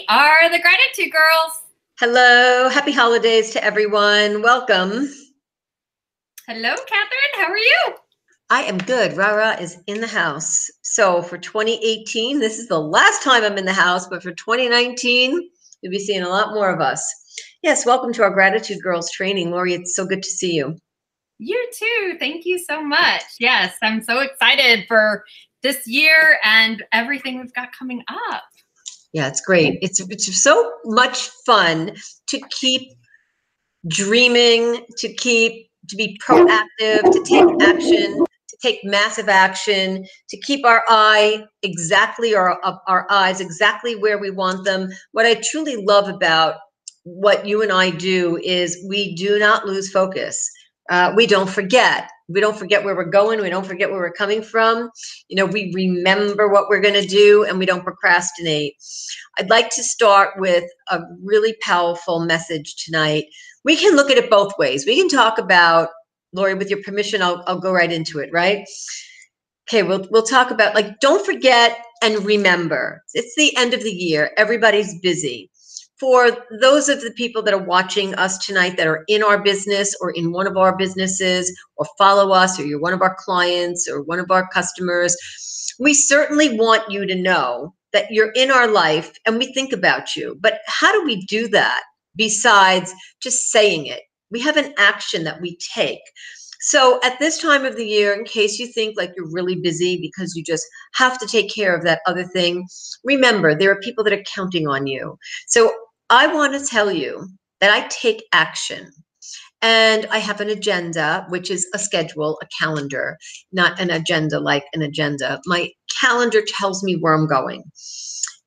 are the Gratitude Girls. Hello, happy holidays to everyone. Welcome. Hello, Catherine. How are you? I am good. Rara is in the house. So for 2018, this is the last time I'm in the house, but for 2019, you'll be seeing a lot more of us. Yes, welcome to our Gratitude Girls training. Laurie, it's so good to see you. You too. Thank you so much. Yes, I'm so excited for this year and everything we've got coming up. Yeah, it's great. It's so much fun to keep dreaming, to be proactive, to take action, to take massive action, to keep our eyes exactly where we want them. What I truly love about what you and I do is we do not lose focus. We don't forget. We don't forget where we're going. We don't forget where we're coming from. You know, we remember what we're going to do and we don't procrastinate. I'd like to start with a really powerful message tonight. We can look at it both ways. We can talk about, Laurie, with your permission, I'll go right into it, right? Okay, we'll talk about, like, don't forget and remember. It's the end of the year. Everybody's busy. For those of the people that are watching us tonight that are in our business or in one of our businesses or follow us or you're one of our clients or one of our customers, we certainly want you to know that you're in our life and we think about you. But how do we do that besides just saying it? We have an action that we take. So at this time of the year, in case you think like you're really busy because you just have to take care of that other thing, remember there are people that are counting on you. So I want to tell you that I take action. And I have an agenda, which is a schedule, a calendar, not an agenda like an agenda. My calendar tells me where I'm going.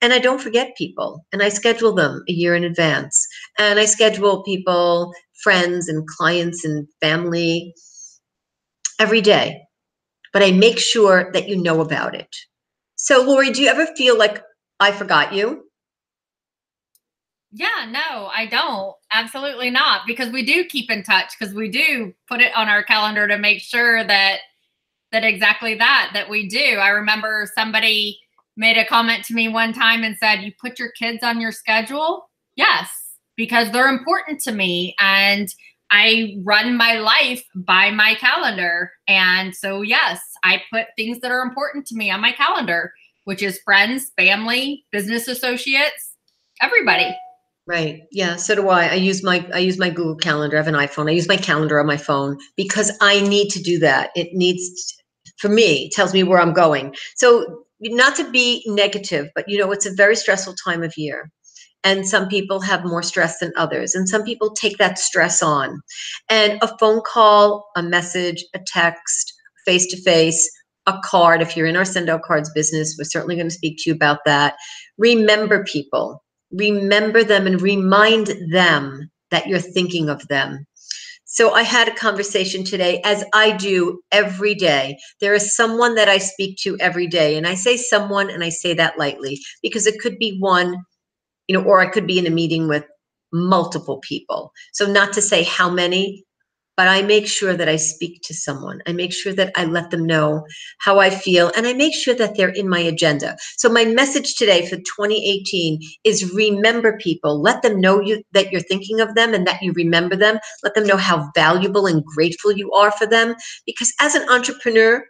And I don't forget people. And I schedule them a year in advance. And I schedule people, friends and clients and family every day. But I make sure that you know about it. So, Laurie, do you ever feel like I forgot you? Yeah, no, I don't. Absolutely not. Because we do keep in touch, because we do put it on our calendar to make sure that exactly that we do. I remember somebody made a comment to me one time and said, "You put your kids on your schedule?" Yes, because they're important to me and I run my life by my calendar. And so, yes, I put things that are important to me on my calendar, which is friends, family, business associates, everybody. Right. Yeah. So do I. I use my Google Calendar. I have an iPhone. I use my calendar on my phone because I need to do that. It needs, for me, it tells me where I'm going. So not to be negative, but you know, it's a very stressful time of year. And some people have more stress than others. And some people take that stress on. And a phone call, a message, a text, face to face, a card. If you're in our send out cards business, we're certainly going to speak to you about that. Remember people. Remember them and remind them that you're thinking of them. So I had a conversation today, as I do every day. There is someone that I speak to every day. And I say someone, and I say that lightly, because it could be one, you know, or I could be in a meeting with multiple people. So not to say how many, but I make sure that I speak to someone. I make sure that I let them know how I feel, and I make sure that they're in my agenda. So my message today for 2018 is remember people. Let them know that you're thinking of them and that you remember them. Let them know how valuable and grateful you are for them. Because as an entrepreneur,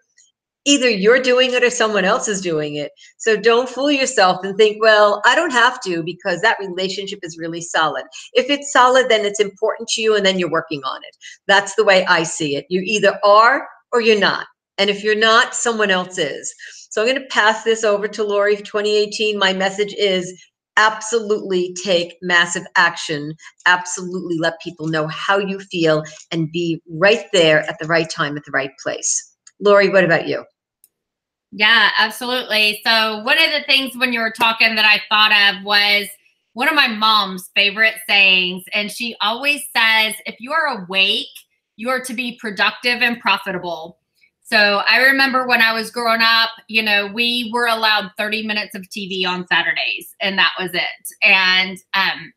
either you're doing it or someone else is doing it. So don't fool yourself and think, well, I don't have to, because that relationship is really solid. If it's solid, then it's important to you and then you're working on it. That's the way I see it. You either are or you're not. And if you're not, someone else is. So I'm going to pass this over to Laurie for 2018. My message is absolutely take massive action. Absolutely let people know how you feel and be right there at the right time, at the right place. Laurie, what about you? Yeah, absolutely. So one of the things when you were talking that I thought of was one of my mom's favorite sayings. And she always says, if you are awake, you are to be productive and profitable. So I remember when I was growing up, you know, we were allowed 30 minutes of TV on Saturdays, and that was it. And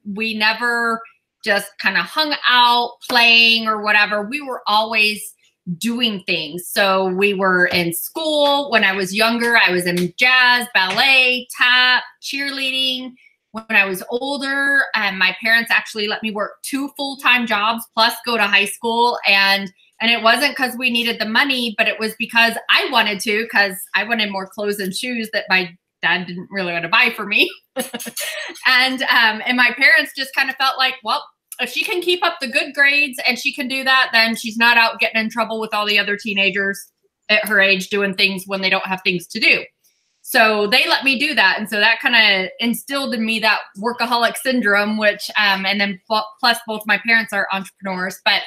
we never just kind of hung out playing or whatever. We were always doing things. So we were in school. When I was younger, I was in jazz, ballet, tap, cheerleading. when I was older, my parents actually let me work 2 full-time jobs plus go to high school. And it wasn't because we needed the money, but it was because I wanted to, because I wanted more clothes and shoes that my dad didn't really want to buy for me. And my parents just kind of felt like, well, if she can keep up the good grades and she can do that, then she's not out getting in trouble with all the other teenagers at her age doing things when they don't have things to do. So they let me do that. And so that kind of instilled in me that workaholic syndrome, which, and then plus both my parents are entrepreneurs, but,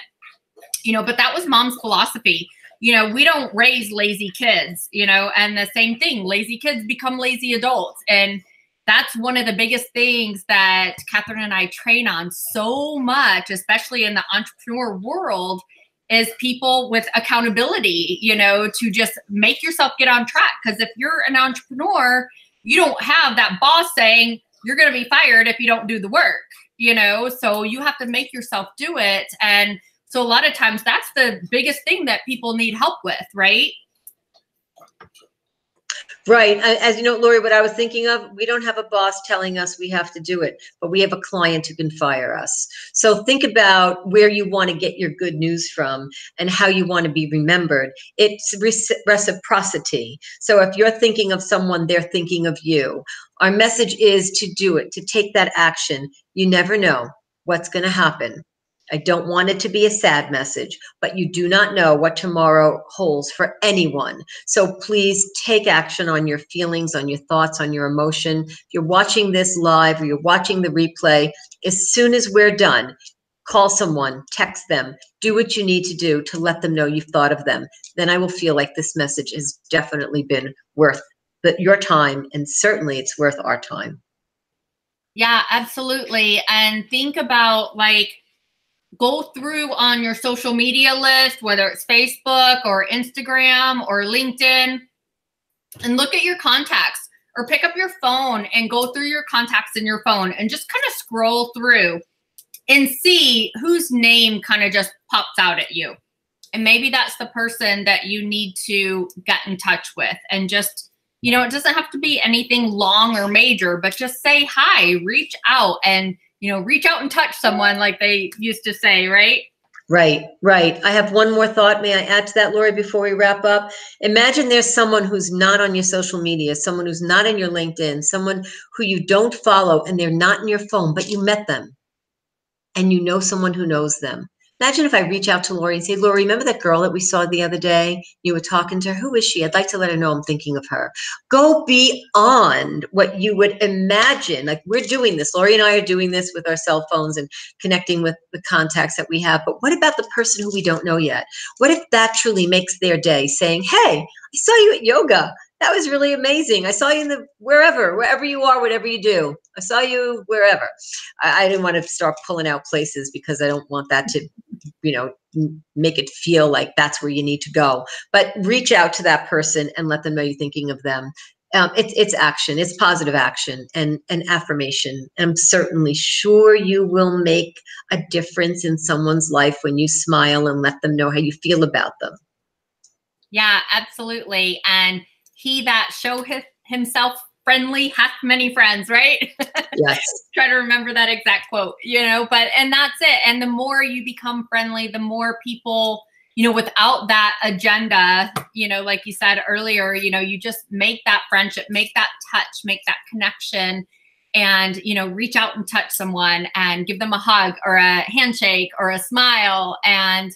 but that was mom's philosophy. We don't raise lazy kids, and the same thing, lazy kids become lazy adults. And that's one of the biggest things that Catherine and I train on so much, especially in the entrepreneur world, is people with accountability, to just make yourself get on track. Because if you're an entrepreneur, you don't have that boss saying you're going to be fired if you don't do the work, so you have to make yourself do it. And so a lot of times that's the biggest thing that people need help with, right? Right. As you know, Laurie, what I was thinking of, we don't have a boss telling us we have to do it, but we have a client who can fire us. So think about where you want to get your good news from and how you want to be remembered. It's reciprocity. So if you're thinking of someone, they're thinking of you. Our message is to do it, to take that action. You never know what's going to happen. I don't want it to be a sad message, but you do not know what tomorrow holds for anyone. So please take action on your feelings, on your thoughts, on your emotion. If you're watching this live or you're watching the replay, as soon as we're done, call someone, text them, do what you need to do to let them know you've thought of them. Then I will feel like this message has definitely been worth your time, and certainly it's worth our time. Yeah, absolutely. And think about go through on your social media list, whether it's Facebook or Instagram or LinkedIn, and look at your contacts, or pick up your phone and go through your contacts in your phone and just kind of scroll through and see whose name kind of just pops out at you. And maybe that's the person that you need to get in touch with. And just, it doesn't have to be anything long or major, but just say hi, reach out, and reach out and touch someone, like they used to say, right? Right. I have one more thought. May I add to that, Laurie, before we wrap up? Imagine there's someone who's not on your social media, someone who's not in your LinkedIn, someone who you don't follow, and they're not in your phone, but you met them and you know someone who knows them. Imagine if I reach out to Laurie and say, Laurie, remember that girl that we saw the other day? You were talking to her. Who is she? I'd like to let her know I'm thinking of her. Go beyond what you would imagine. Like, we're doing this. Laurie and I are doing this with our cell phones and connecting with the contacts that we have. But what about the person who we don't know yet? What if that truly makes their day, saying, hey, I saw you at yoga. That was really amazing. I saw you in wherever you are, whatever you do. I saw you wherever. I didn't want to start pulling out places because I don't want that to, make it feel like that's where you need to go. But reach out to that person and let them know you're thinking of them. It's action. It's positive action and affirmation. I'm certainly sure you will make a difference in someone's life when you smile and let them know how you feel about them. Yeah, absolutely. And he that showeth himself friendly hath many friends, right? Yes. Try to remember that exact quote, and that's it. And the more you become friendly, the more people, without that agenda, like you said earlier, you just make that friendship, make that touch, make that connection, and, reach out and touch someone and give them a hug or a handshake or a smile, and,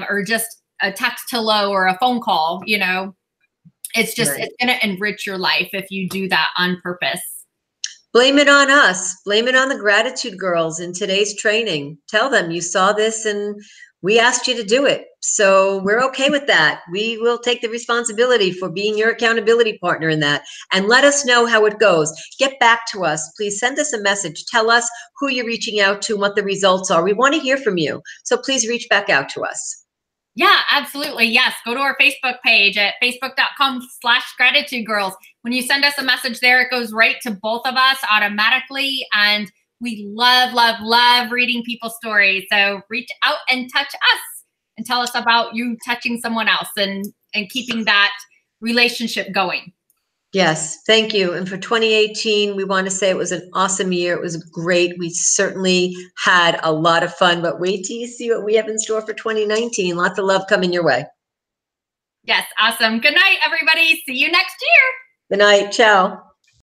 or just a text hello or a phone call, it's just, right. It's going to enrich your life if you do that on purpose. Blame it on us. Blame it on the gratitude girls in today's training. Tell them you saw this and we asked you to do it. So we're okay with that. We will take the responsibility for being your accountability partner in that, and let us know how it goes. Get back to us. Please send us a message. Tell us who you're reaching out to, what the results are. We want to hear from you. So please reach back out to us. Yeah, absolutely. Yes. Go to our Facebook page at facebook.com/gratitude girls. When you send us a message there, it goes right to both of us automatically. And we love, love, love reading people's stories. So reach out and touch us and tell us about you touching someone else and keeping that relationship going. Yes, thank you. And for 2018, we want to say it was an awesome year. It was great. We certainly had a lot of fun, but wait till you see what we have in store for 2019. Lots of love coming your way. Yes, awesome. Good night, everybody. See you next year. Good night. Ciao.